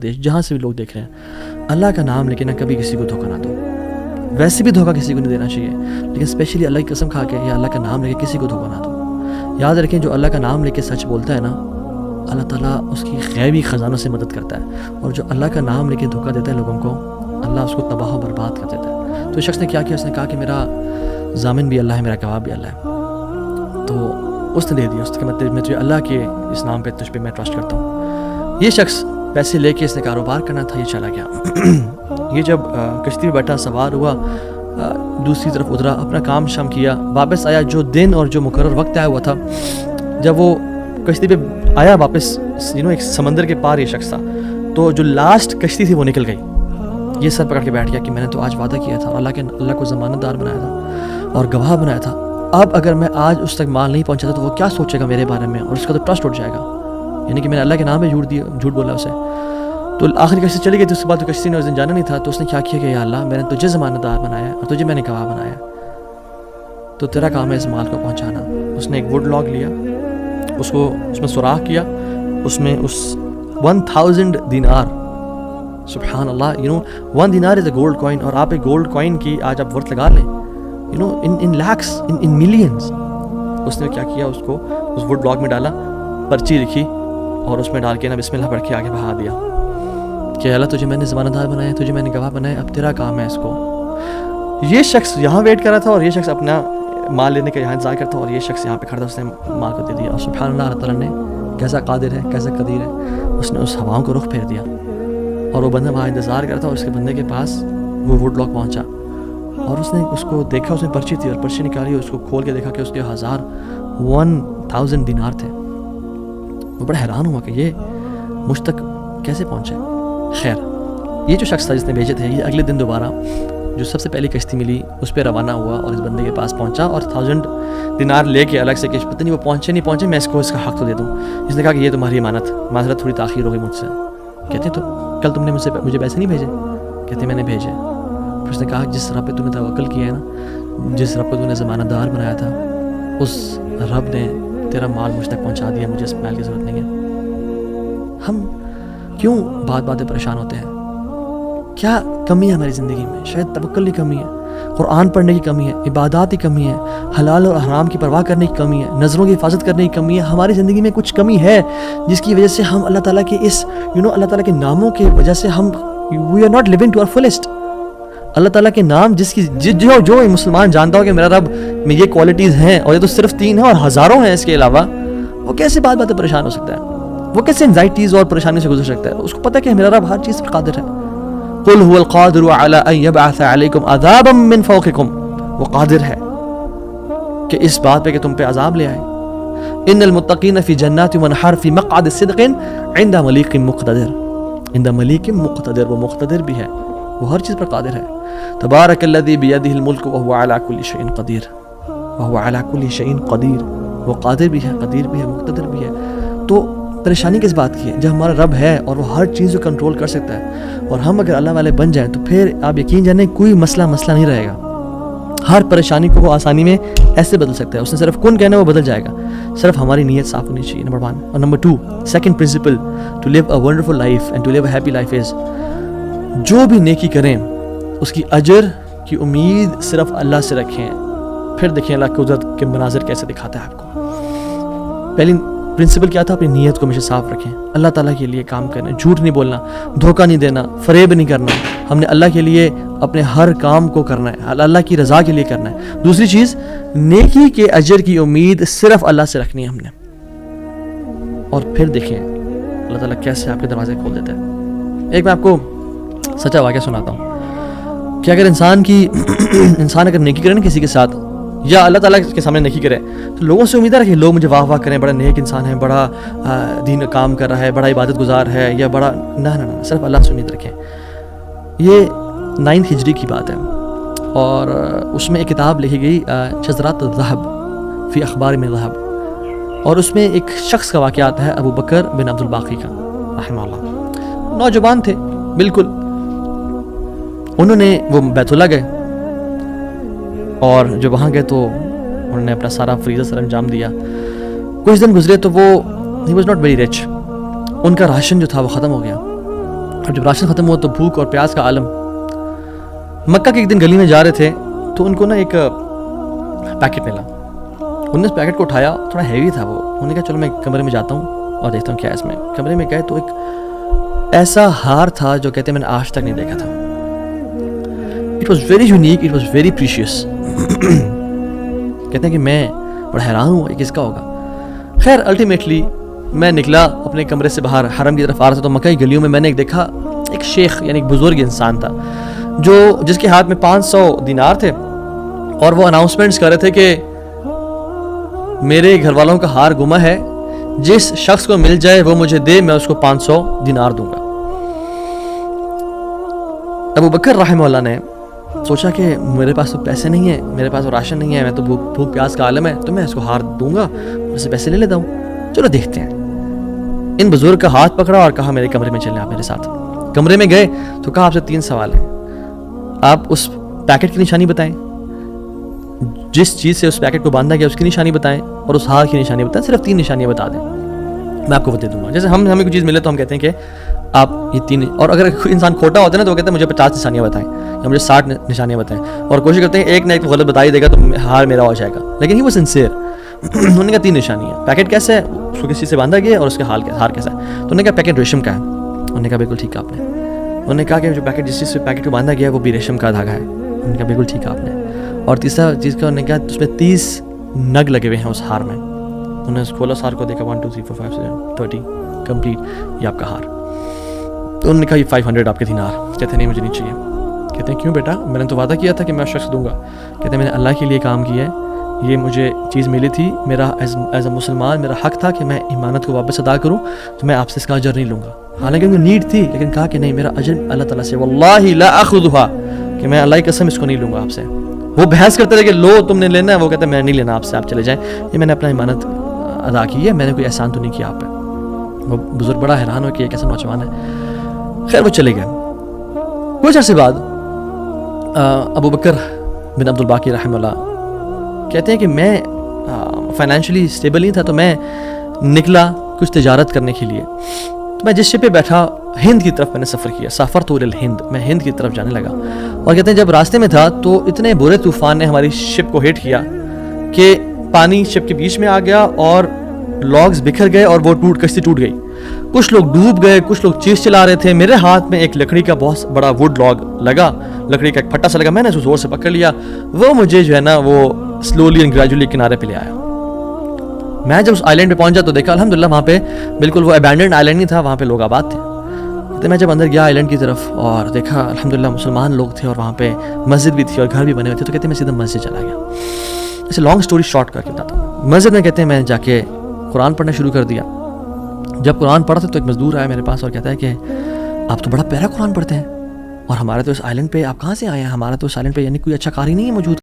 جہاں سے بھی لوگ دیکھ رہے ہیں، اللہ کا نام لے کے نہ کبھی کسی کو دھوکہ نہ دو. ویسے بھی دھوکہ کسی کو نہیں دینا چاہیے، لیکن اسپیشلی اللہ کی قسم کھا کے یا اللہ کا نام لے کے کسی کو دھوکہ نہ دو. یاد رکھیں جو اللہ کا نام لے کے سچ بولتا ہے نا، اللہ تعالیٰ اس کی غیبی خزانوں سے مدد کرتا ہے، اور جو اللہ کا نام لے کے دھوکہ دیتا ہے لوگوں کو، اللہ اس کو تباہ و برباد کر دیتا ہے. تو اس شخص نے کیا کیا، اس نے کہا کہ میرا ضامن بھی اللہ ہے، میرا گواہ بھی اللہ ہے. تو اس نے دے دیا، اس نے کہا میں تجھے اللہ کے اس نام پہ تجھ پہ میں ٹرسٹ کرتا ہوں. یہ شخص پیسے لے کے اس نے کاروبار کرنا تھا، یہ چلا گیا. یہ جب کشتی میں بیٹھا، سوار ہوا، دوسری طرف اترا، اپنا کام شام کیا، واپس آیا. جو دن اور جو مقرر وقت آیا ہوا تھا، جب وہ کشتی پہ آیا واپس، ایک سمندر کے پار یہ شخص تھا، تو جو لاسٹ کشتی تھی وہ نکل گئی. یہ سر پکڑ کے بیٹھ گیا کہ میں نے تو آج وعدہ کیا تھا، اللہ کو ضمانت دار بنایا تھا اور گواہ بنایا تھا. اب اگر میں آج اس تک مال نہیں پہنچاتا تو وہ کیا سوچے گا میرے بارے میں، اور اس کا تو ٹرسٹ اٹھ جائے گا، یعنی کہ میں نے اللہ کے نام پہ جھوٹ بولا اسے. تو آخری کشتی چلی گئی تھی. اس کے بعد کشتی نے اس دن جانا نہیں تھا، تو اس نے کیا کیا کہ یا اللہ میں نے تجھے ضمانت دار بنایا اور تجھے میں نے گواہ بنایا، تو تیرا کام ہے اس مال کو پہنچانا. اس نے ایک ووڈ لاگ لیا، اس میں سوراخ کیا، اس میں اس 1000 دینار، سبحان اللہ، 1 دینار از اے گولڈ کوائن، اور آپ ایک گولڈ کوائن کی آج آپ ورتھ لگا لیں، ان لیکس، ان ملینز. اس نے کیا کیا، اس کو اس ووڈ لاگ میں ڈالا، پرچی لکھی اور اس میں ڈال کے نا بسم اللہ پڑھ کے آگے بہا دیا کہ اللہ تجھے میں نے ضمانت دار بنایا، تجھے میں نے گواہ بنایا، اب تیرا کام ہے اس کو. یہ شخص یہاں ویٹ کر رہا تھا اور یہ شخص اپنا مال لینے کا یہاں انتظار کرتا، اور یہ شخص یہاں پہ کھڑا تھا، اس نے مال کو دے دیا. اور سبحان اللہ، اللہ تعالیٰ نے کیسا قادر ہے، کیسا قدیر ہے، اس نے اس ہواؤں کو رخ پھیر دیا اور وہ بندہ وہاں انتظار کرتا. اور اس کے بندے کے پاس وہ ووڈ لاگ پہنچا اور اس نے اس کو دیکھا، اس میں پرچی تھی اور پرچی نکالی اور اس کو کھول کے دیکھا کہ اس کے 1000 دینار تھے. وہ بڑا حیران ہوا کہ یہ مجھ تک کیسے پہنچے. خیر، یہ جو شخص تھا جس نے بھیجے تھے، یہ اگلے دن دوبارہ جو سب سے پہلی کشتی ملی اس پہ روانہ ہوا اور اس بندے کے پاس پہنچا اور 1000 دینار لے کے الگ سے کہ پتہ نہیں وہ پہنچے میں اس کو اس کا حق تو دے دوں. اس نے کہا کہ یہ تمہاری امانت، معذرت تھوڑی تاخیر ہو گئی مجھ سے. کہتے تو کل تم نے مجھے پیسے نہیں بھیجے؟ کہتے میں نے بھیجے. پھر اس نے کہا جس رب پہ تم نے توکل کیا ہے نا، جس رب پہ تم نے ضمانت دار بنایا تھا، اس رب نے تیرا مال مجھ تک پہنچا دیا، مجھے اس مال کی ضرورت نہیں ہے. ہم کیوں باتیں پریشان ہوتے ہیں؟ کیا کمی ہے ہماری زندگی میں؟ شاید توکل کی کمی ہے، قرآن پڑھنے کی کمی ہے، عبادات کی کمی ہے، حلال اور حرام کی پرواہ کرنے کی کمی ہے، نظروں کی حفاظت کرنے کی کمی ہے. ہماری زندگی میں کچھ کمی ہے جس کی وجہ سے ہم اللہ تعالیٰ کے اللہ تعالیٰ کے ناموں کی وجہ سے ہم we are not living to our fullest. اللہ تعالیٰ کے نام جو مسلمان جانتا ہو کہ میرا رب میں یہ کوالٹیز ہیں، اور یہ تو صرف 3 ہیں اور ہزاروں ہیں اس کے علاوہ، وہ کیسے باتیں پریشان ہو سکتا ہے؟ وہ کیسے انزائٹیز اور پریشانی سے گزر سکتا ہے؟ اس کو پتہ ہے کہ میرا رب ہر چیز پر قادر ہے. قل هو القادر على ان يبعث عليكم عذابا من فوقكم، وہ قادر ہے کہ اس بات پہ کہ تم پہ عذاب لے آئے. ان المتقین فی جنات ونہر فی مقعد صدق عند ملیک مقتدر. عند ملیک مقتدر، وہ مقتدر بھی ہے، وہ ہر چیز پر قادر ہے. تبارک الذی بیدہ الملک وهو على كل شیء قدیر، وهو على كل شیء قدیر، وہ قادر بھی ہے، قدیر بھی ہے، مقتدر بھی ہے. تو پریشانی کس بات کی ہے؟ جب ہمارا رب ہے اور وہ ہر چیز کو کنٹرول کر سکتا ہے، اور ہم اگر اللہ والے بن جائیں تو پھر آپ یقین جانیں کوئی مسئلہ نہیں رہے گا. ہر پریشانی کو وہ آسانی میں ایسے بدل سکتا ہے. اس نے صرف کن کہنا وہ بدل جائے گا، صرف ہماری نیت صاف ہونی چاہیے، نمبر 1. اور number 2، second principle to live a wonderful life and to live a happy life is, جو بھی نیکی کریں اس کی اجر کی امید صرف اللہ سے رکھیں. پھر دیکھیں اللہ قدرت کے مناظر کیسے دکھاتا ہے آپ کو. پہلی پرنسپل کیا تھا؟ اپنی نیت کو ہمیشہ صاف رکھیں، اللہ تعالیٰ کے لیے کام کرنا، جھوٹ نہیں بولنا، دھوکہ نہیں دینا، فریب نہیں کرنا. ہم نے اللہ کے لیے اپنے ہر کام کو کرنا ہے، اللہ کی رضا کے لیے کرنا ہے. دوسری چیز، نیکی کے اجر کی امید صرف اللہ سے رکھنی ہے ہم نے. اور پھر دیکھیں اللہ تعالیٰ کیسے آپ کے دروازے کھول دیتا ہے. ایک میں آپ کو سچا واقعہ سناتا ہوں کہ اگر انسان اگر نیکی کرے نا کسی کے ساتھ، یا اللہ تعالیٰ کے سامنے نیکی کرے، تو لوگوں سے امید ہے کہ لوگ مجھے واہ کریں، بڑا نیک انسان ہے، بڑا دین کام کر رہا ہے، بڑا عبادت گزار ہے، یا بڑا نہ صرف اللہ سے امید رکھیں. یہ 9 ہجری کی بات ہے، اور اس میں ایک کتاب لکھی گئی شذرات الذہب فی اخبار من ذہب، اور اس میں ایک شخص کا واقعہ آتا ہے، ابو بکر بن عبد الباقی کا رحمہ اللہ. نوجوان تھے بالکل، انہوں نے وہ بیت اللہ گئے، اور جو وہاں گئے تو انہوں نے اپنا سارا فریضہ سر انجام دیا. کچھ دن گزرے تو وہ he was not very rich, ان کا راشن جو تھا وہ ختم ہو گیا. اور جب راشن ختم ہوا تو بھوک اور پیاس کا عالم. مکہ کے ایک دن گلی میں جا رہے تھے تو ان کو نا ایک پیکٹ ملا. انہوں نے اس پیکٹ کو اٹھایا, تھوڑا ہیوی تھا وہ. انہوں نے کہا چلو میں کمرے میں جاتا ہوں اور دیکھتا ہوں کیا ہے اس میں. کمرے میں گئے تو ایک ایسا ہار تھا جو کہتے ہیں میں نے آج تک نہیں دیکھا تھا. It was very unique, it was very precious. کہتے ہیں کہ میں بڑا حیران ہوں یہ کس کا ہوگا. خیر الٹیمیٹلی میں نکلا اپنے کمرے سے باہر, حرم کی طرف آ رہا تھا تو مکہ کی گلیوں میں میں نے ایک دیکھا ایک شیخ یعنی ایک بزرگ انسان تھا جس کے ہاتھ میں 500 دینار تھے اور وہ اناؤنسمنٹس کر رہے تھے کہ میرے گھر والوں کا ہار گما ہے, جس شخص کو مل جائے وہ مجھے دے, میں اس کو 500 دینار دوں گا. ابو بکر رحمہ اللہ نے سوچا کہ میرے پاس تو پیسے نہیں ہیں, میرے پاس تو راشن نہیں ہے, میں تو بھوک پیاس کا عالم ہے, تو میں اس کو ہار دوں گا, اس سے پیسے لے لیتا ہوں, چلو دیکھتے ہیں. ان بزرگ کا ہاتھ پکڑا اور کہا میرے کمرے میں چلیں آپ میرے ساتھ. کمرے میں گئے تو کہا آپ سے 3 سوال ہیں, آپ اس پیکٹ کی نشانی بتائیں, جس چیز سے اس پیکٹ کو باندھا گیا اس کی نشانی بتائیں, اور اس ہار کی نشانی بتائیں. صرف 3 نشانیاں بتا دیں, میں آپ کو وہ دے دوں گا. جیسے ہمیں کوئی چیز ملے تو ہم کہتے ہیں کہ آپ یہ 3, اور اگر کوئی انسان کھوٹا ہوتا ہے نا تو وہ کہتے ہیں مجھے 50 نشانیاں بتائیں یا مجھے 60 نشانیاں بتائیں, اور کوشش کرتے ہیں ایک نہ ایک غلط بتا ہی دے گا تو ہار میرا ہو جائے گا. لیکن ہی وہ سنسیئر. انہوں نے کہا 3 نشانیاں. پیکٹ کیسے ہے, اس کو کسی سے باندھا گیا, اور اس کا ہار کیسا ہے. تو انہوں نے کہا پیکٹ ریشم کا ہے. انہوں نے کہا بالکل ٹھیک ہے آپ نے. انہوں نے کہا کہ جو پیکٹ جس چیز سے پیکٹ کو باندھا گیا وہ بھی ریشم کا دھاگا ہے. انہوں نے کہا بالکل ٹھیک ہے آپ نے. اور تیسرا چیز کا انہوں نے کہا اس میں 30 نگ لگے ہوئے ہیں اس ہار میں. انہوں نے کھولا اس ہار کو, دیکھا 1 2 3 4 5 6 30 کمپلیٹ, یہ آپ کا ہار. تو انہوں نے کہا یہ 500 آپ کے دینار. کہتے نہیں مجھے نہیں چاہیے. کہتے ہیں کیوں بیٹا, میں نے تو وعدہ کیا تھا کہ میں شخص دوں گا. کہتے ہیں میں نے اللہ کے لیے کام کیا ہے, یہ مجھے چیز ملی تھی, میرا ایز اے مسلمان میرا حق تھا کہ میں امانت کو واپس ادا کروں, تو میں آپ سے اس کا اجر نہیں لوں گا. حالانکہ ان کو نیڈ تھی, لیکن کہا کہ نہیں میرا اجر اللہ تعالیٰ سے, واللہ لا اخذها, کہ میں اللہ کی قسم اس کو نہیں لوں گا آپ سے. وہ بحث کرتے رہے کہ لو تم نے لینا ہے, وہ کہتے ہیں میں نہیں لینا آپ سے, آپ چلے جائیں, یہ میں نے اپنا امانت ادا کی ہے, میں نے کوئی احسان تو نہیں کیا آپ پہ. وہ بزرگ بڑا حیران ہو کہ یہ کیسا نوجوان ہے. خیر وہ چلے گئے. کچھ عرصے بعد ابو بکر بن عبد الباقی رحمہ اللہ کہتے ہیں کہ میں فائنینشلی اسٹیبل نہیں تھا, تو میں نکلا کچھ تجارت کرنے کے لیے. تو میں جس شپ پہ بیٹھا ہند کی طرف میں نے سفر کیا, سافرت الى الہند, میں ہند کی طرف جانے لگا. اور کہتے ہیں جب راستے میں تھا تو اتنے برے طوفان نے ہماری شپ کو ہٹ کیا کہ پانی شپ کے بیچ میں آ گیا اور لاگز بکھر گئے اور وہ کشتی ٹوٹ گئی. کچھ لوگ ڈوب گئے, کچھ لوگ چیز چلا رہے تھے. میرے ہاتھ میں ایک لکڑی کا بہت بڑا ووڈ لاگ لگا, لکڑی کا ایک پھٹا سا لگا, میں نے اس کو زور سے پکڑ لیا. وہ مجھے جو ہے نا وہ سلولی اینڈ گریجولی کنارے پہ لے آیا. میں جب اس آئلینڈ پہ پہنچا تو دیکھا الحمدللہ وہاں پہ بالکل وہ ابینڈنڈ آئلینڈ نہیں تھا, وہاں پہ لوگ آباد تھے. تو میں جب اندر گیا آئلینڈ کی طرف اور دیکھا الحمدللہ مسلمان لوگ تھے اور وہاں پہ مسجد بھی تھی اور گھر بھی بنے ہوئے تھے. تو کہتے ہیں میں سیدھا مسجد چلا گیا. اسے لانگ سٹوری شارٹ کر کے بتاتا ہوں. مسجد میں کہتے ہیں میں جا کے قرآن پڑھنا شروع کر دیا. جب قرآن پڑھا تھا تو ایک مزدور آیا میرے پاس اور کہتا ہے کہ آپ تو بڑا پیارا قرآن پڑھتے ہیں, اور ہمارے تو اس آئلینڈ پہ آپ کہاں سے آئے ہیں, ہمارا تو اس آئلینڈ پہ یعنی کوئی اچھا قاری نہیں ہے موجود.